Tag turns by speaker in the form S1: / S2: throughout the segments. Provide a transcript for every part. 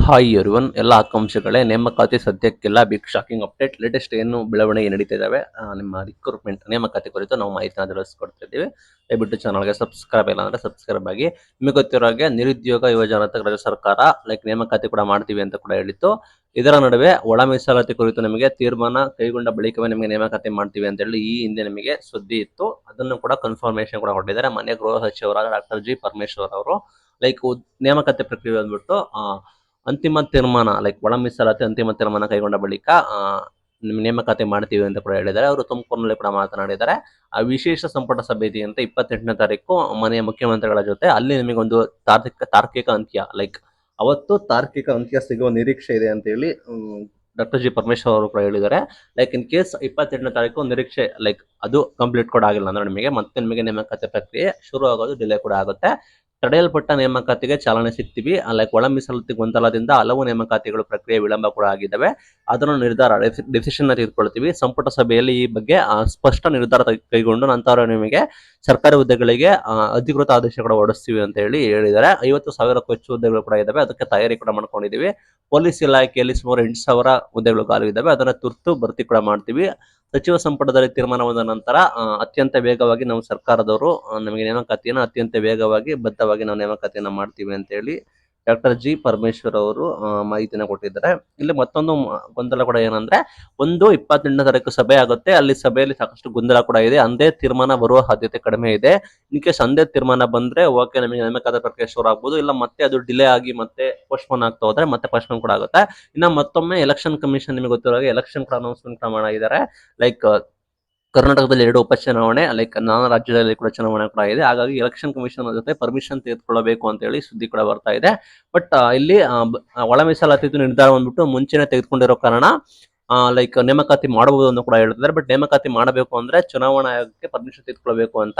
S1: Hi everyone, ಎಲ್ಲ ಆಕಾಂಕ್ಷಿಗಳೇ, ನೇಮಕಾತಿ ಸದ್ಯಕ್ಕೆಲ್ಲ big shocking update. Latest ಏನು ಬೆಳವಣಿಗೆ ನಡೀತಾ ಇದ್ದಾವೆ ನಿಮ್ಮ ರಿಕ್ರೂಟ್ಮೆಂಟ್ ನೇಮಕಾತಿ ಕುರಿತು ನಾವು ಮಾಹಿತಿನ ತಿಳಿಸ್ಕೊಡ್ತಿದ್ದೀವಿ. ದಯವಿಟ್ಟು ಚಾನಲ್ಗೆ ಸಬ್ಸ್ಕ್ರೈಬ್ ಇಲ್ಲ ಅಂದರೆ ಸಬ್ಸ್ಕ್ರೈಬ್ ಆಗಿ. ನಿಮಗೆ ಗೊತ್ತಿರೋ ಹಾಗೆ ನಿರುದ್ಯೋಗ ಯುವಜನತೆ ರಾಜ್ಯ ಸರ್ಕಾರ ನೇಮಕಾತಿ ಕೂಡ ಮಾಡ್ತೀವಿ ಅಂತ ಕೂಡ ಹೇಳಿತ್ತು. ಇದರ ನಡುವೆ ಒಳ ಮೀಸಲಾತಿ ಕುರಿತು ನಿಮಗೆ ತೀರ್ಮಾನ ಕೈಗೊಂಡ ಬಳಿಕವೇ ನಿಮಗೆ ನೇಮಕಾತಿ ಮಾಡ್ತೀವಿ ಅಂತ ಹೇಳಿ ಈ ಹಿಂದೆ ನಿಮಗೆ ಸುದ್ದಿ ಇತ್ತು. ಅದನ್ನು ಕೂಡ ಕನ್ಫರ್ಮೇಶನ್ ಕೂಡ ಕೊಟ್ಟಿದ್ದಾರೆ ಮಾನ್ಯ ಗೃಹ ಸಚಿವರಾದ ಡಾಕ್ಟರ್ ಜಿ ಪರಮೇಶ್ವರ್ ಅವರು. ನೇಮಕಾತಿ ಪ್ರಕ್ರಿಯೆ ಬಂದ್ಬಿಟ್ಟು ಅಂತಿಮ ತೀರ್ಮಾನ ಒಳ ಮೀಸಲಾತಿ ಅಂತಿಮ ತೀರ್ಮಾನ ಕೈಗೊಂಡ ಬಳಿಕ ನೇಮಕಾತಿ ಮಾಡ್ತೀವಿ ಅಂತ ಕೂಡ ಹೇಳಿದ್ದಾರೆ. ಅವರು ತುಮಕೂರಿನಲ್ಲಿ ಕೂಡ ಮಾತನಾಡಿದ್ದಾರೆ. ಆ ವಿಶೇಷ ಸಂಪುಟ ಸಭೆ ಇದೆಯಂತೆ 28ನೇ ತಾರೀಕು ಮನೆಯ ಮುಖ್ಯಮಂತ್ರಿಗಳ ಜೊತೆ. ಅಲ್ಲಿ ನಿಮಗೊಂದು ತಾರ್ಕಿಕ ಅಂತ್ಯ ಅವತ್ತು ತಾರ್ಕಿಕ ಅಂತ್ಯ ಸಿಗುವ ನಿರೀಕ್ಷೆ ಇದೆ ಅಂತ ಹೇಳಿ ಡಾಕ್ಟರ್ ಜಿ ಪರಮೇಶ್ವರ್ ಅವರು ಕೂಡ ಹೇಳಿದ್ದಾರೆ. ಇನ್ ಕೇಸ್ 28ನೇ ತಾರೀಕು ನಿರೀಕ್ಷೆ ಅದು ಕಂಪ್ಲೀಟ್ ಕೂಡ ಆಗಿಲ್ಲ ಅಂದ್ರೆ ನಿಮಗೆ ನೇಮಕಾತಿ ಪ್ರಕ್ರಿಯೆ ಶುರು ಆಗೋದು ಡಿಲೇ ಕೂಡ ಆಗುತ್ತೆ. ತಡೆಯಲ್ಪಟ್ಟ ನೇಮಕಾತಿಗೆ ಚಾಲನೆ ಸಿಗ್ತೀವಿ. ಒಳ ಮೀಸಲಾತಿ ಗೊಂದಲದಿಂದ ಹಲವು ನೇಮಕಾತಿಗಳು ಪ್ರಕ್ರಿಯೆ ವಿಳಂಬ ಕೂಡ ಆಗಿದ್ದಾವೆ. ಅದನ್ನು ಡಿಸಿಷನ್ ತೆಗೆದುಕೊಳ್ತೀವಿ. ಸಂಪುಟ ಸಭೆಯಲ್ಲಿ ಈ ಬಗ್ಗೆ ಸ್ಪಷ್ಟ ನಿರ್ಧಾರ ಕೈಗೊಂಡು ನಂತರ ನಿಮಗೆ ಸರ್ಕಾರಿ ಹುದ್ದೆಗಳಿಗೆ ಅಧಿಕೃತ ಆದೇಶ ಕೂಡ ಹೊರಡಿಸ್ತೀವಿ ಅಂತ ಹೇಳಿದ್ದಾರೆ. 50,000ಕ್ಕೂ ಹೆಚ್ಚು ಹುದ್ದೆಗಳು ಕೂಡ ಇದಾವೆ. ಅದಕ್ಕೆ ತಯಾರಿ ಕೂಡ ಮಾಡ್ಕೊಂಡಿದ್ದೀವಿ. ಪೊಲೀಸ್ ಇಲಾಖೆಯಲ್ಲಿ ಸುಮಾರು 8,000 ಹುದ್ದೆಗಳು ಖಾಲಿ ಇದ್ದಾವೆ. ಅದನ್ನ ತುರ್ತು ಭರ್ತಿ ಕೂಡ ಮಾಡ್ತೀವಿ. ಸಚಿವ ಸಂಪುಟದಲ್ಲಿ ತೀರ್ಮಾನವಾದ ನಂತರ ಅತ್ಯಂತ ವೇಗವಾಗಿ ನಾವು ಸರ್ಕಾರದವರು ನಮಗೆ ನೇಮಕಾತಿಯನ್ನು ಅತ್ಯಂತ ವೇಗವಾಗಿ ಬದ್ಧವಾಗಿ ನಾವು ನೇಮಕಾತಿಯನ್ನು ಮಾಡ್ತೀವಿ ಅಂತ ಹೇಳಿ ಡಾಕ್ಟರ್ ಜಿ ಪರಮೇಶ್ವರ್ ಅವರು ಮಾಹಿತಿನ ಕೊಟ್ಟಿದ್ದಾರೆ. ಇಲ್ಲಿ ಮತ್ತೊಂದು ಗೊಂದಲ ಕೂಡ ಏನಂದ್ರೆ, 28ನೇ ತಾರೀಕು ಸಭೆ ಆಗುತ್ತೆ. ಅಲ್ಲಿ ಸಭೆಯಲ್ಲಿ ಸಾಕಷ್ಟು ಗೊಂದಲ ಕೂಡ ಇದೆ. ಅಂದೇ ತೀರ್ಮಾನ ಬರುವ ಸಾಧ್ಯತೆ ಕಡಿಮೆ ಇದೆ. ಇನ್ ಕೇಸ್ ಅಂದೇ ತೀರ್ಮಾನ ಬಂದ್ರೆ ಓಕೆ, ನಮಗೆ ನೇಮಕಾತಿ ಪ್ರಕ್ರಿಯೆ ಶುರು ಆಗ್ಬೋದು. ಇಲ್ಲ ಮತ್ತೆ ಅದು ಡಿಲೇ ಆಗಿ ಮತ್ತೆ ಪೋಸ್ಟ್ಪೋನ್ ಆಗ್ತಾ ಹೋದ್ರೆ ಮತ್ತೆ ಪೋಸ್ಟ್ಪೋನ್ ಕೂಡ ಆಗುತ್ತೆ. ಇನ್ನ ಮತ್ತೊಮ್ಮೆ ಎಲೆಕ್ಷನ್ ಕಮಿಷನ್ ನಿಮಗೆ ಗೊತ್ತಿರೋ ಹಾಗೆ ಎಲೆಕ್ಷನ್ ಕೂಡ ಅನೌನ್ಸ್ಮೆಂಟ್ ಕೂಡ ಮಾಡಿದ್ದಾರೆ. ಕರ್ನಾಟಕದಲ್ಲಿ 2 ಉಪಚುನಾವಣೆ, ನಾನಾ ರಾಜ್ಯದಲ್ಲಿ ಕೂಡ ಚುನಾವಣೆ ಕೂಡ ಇದೆ. ಹಾಗಾಗಿ ಎಲೆಕ್ಷನ್ ಕಮಿಷನ್ ಜೊತೆ ಪರ್ಮಿಷನ್ ತೆಗೆದುಕೊಳ್ಳಬೇಕು ಅಂತ ಹೇಳಿ ಸುದ್ದಿ ಕೂಡ ಬರ್ತಾ ಇದೆ. ಬಟ್ ಇಲ್ಲಿ ಒಳ ಮೀಸಲಾತಿ ನಿರ್ಧಾರ ಬಂದ್ಬಿಟ್ಟು ಮುಂಚೆನೆ ತೆಗೆದುಕೊಂಡಿರೋ ಕಾರಣ ನೇಮಕಾತಿ ಮಾಡಬಹುದು ಅಂತ ಕೂಡ ಹೇಳ್ತಿದ್ದಾರೆ. ಬಟ್ ನೇಮಕಾತಿ ಮಾಡಬೇಕು ಅಂದ್ರೆ ಚುನಾವಣಾ ಆಯೋಗಕ್ಕೆ ಪರ್ಮಿಷನ್ ತೆಗೆದುಕೊಳ್ಬೇಕು ಅಂತ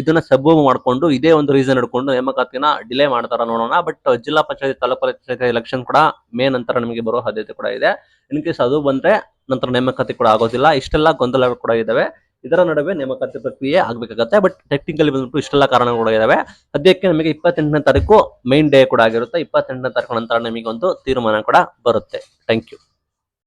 S1: ಇದನ್ನ ಸಬೂಬು ಮಾಡ್ಕೊಂಡು ಇದೇ ಒಂದು ರೀಸನ್ ಹಿಡ್ಕೊಂಡು ನೇಮಕಾತಿನ ಡಿಲೇ ಮಾಡ್ತಾರ ನೋಡೋಣ. ಬಟ್ ಜಿಲ್ಲಾ ಪಂಚಾಯತ್ ತಾಲೂಕು ಪಂಚಾಯತ್ ಎಲೆಕ್ಷನ್ ಕೂಡ ಮೇ ನಂತರ ನಮಗೆ ಬರೋ ಸಾಧ್ಯತೆ ಕೂಡ ಇದೆ. ಇನ್ ಕೇಸ್ ಅದು ಬಂದ್ರೆ ನಂತರ ನೇಮಕಾತಿ ಕೂಡ ಆಗೋದಿಲ್ಲ. ಇಷ್ಟೆಲ್ಲ ಗೊಂದಲಗಳು ಕೂಡ ಇದಾವೆ. ಇದರ ನಡುವೆ ನೇಮಕಾತಿ ಪ್ರಕ್ರಿಯೆ ಆಗ್ಬೇಕಾಗತ್ತೆ. ಬಟ್ ಟೆಕ್ನಿಕಲಿ ಬಂದ್ಬಿಟ್ಟು ಇಷ್ಟೆಲ್ಲ ಕಾರಣಗಳು ಕೂಡ ಇದಾವೆ. ಸದ್ಯಕ್ಕೆ ನಮಗೆ 28ನೇ ತಾರೀಕು ಮೈನ್ ಡೇ ಕೂಡ ಆಗಿರುತ್ತೆ. 28ನೇ ತಾರೀಕು ನಂತರ ನಮಗೆ ಒಂದು ತೀರ್ಮಾನ ಕೂಡ ಬರುತ್ತೆ. Thank you.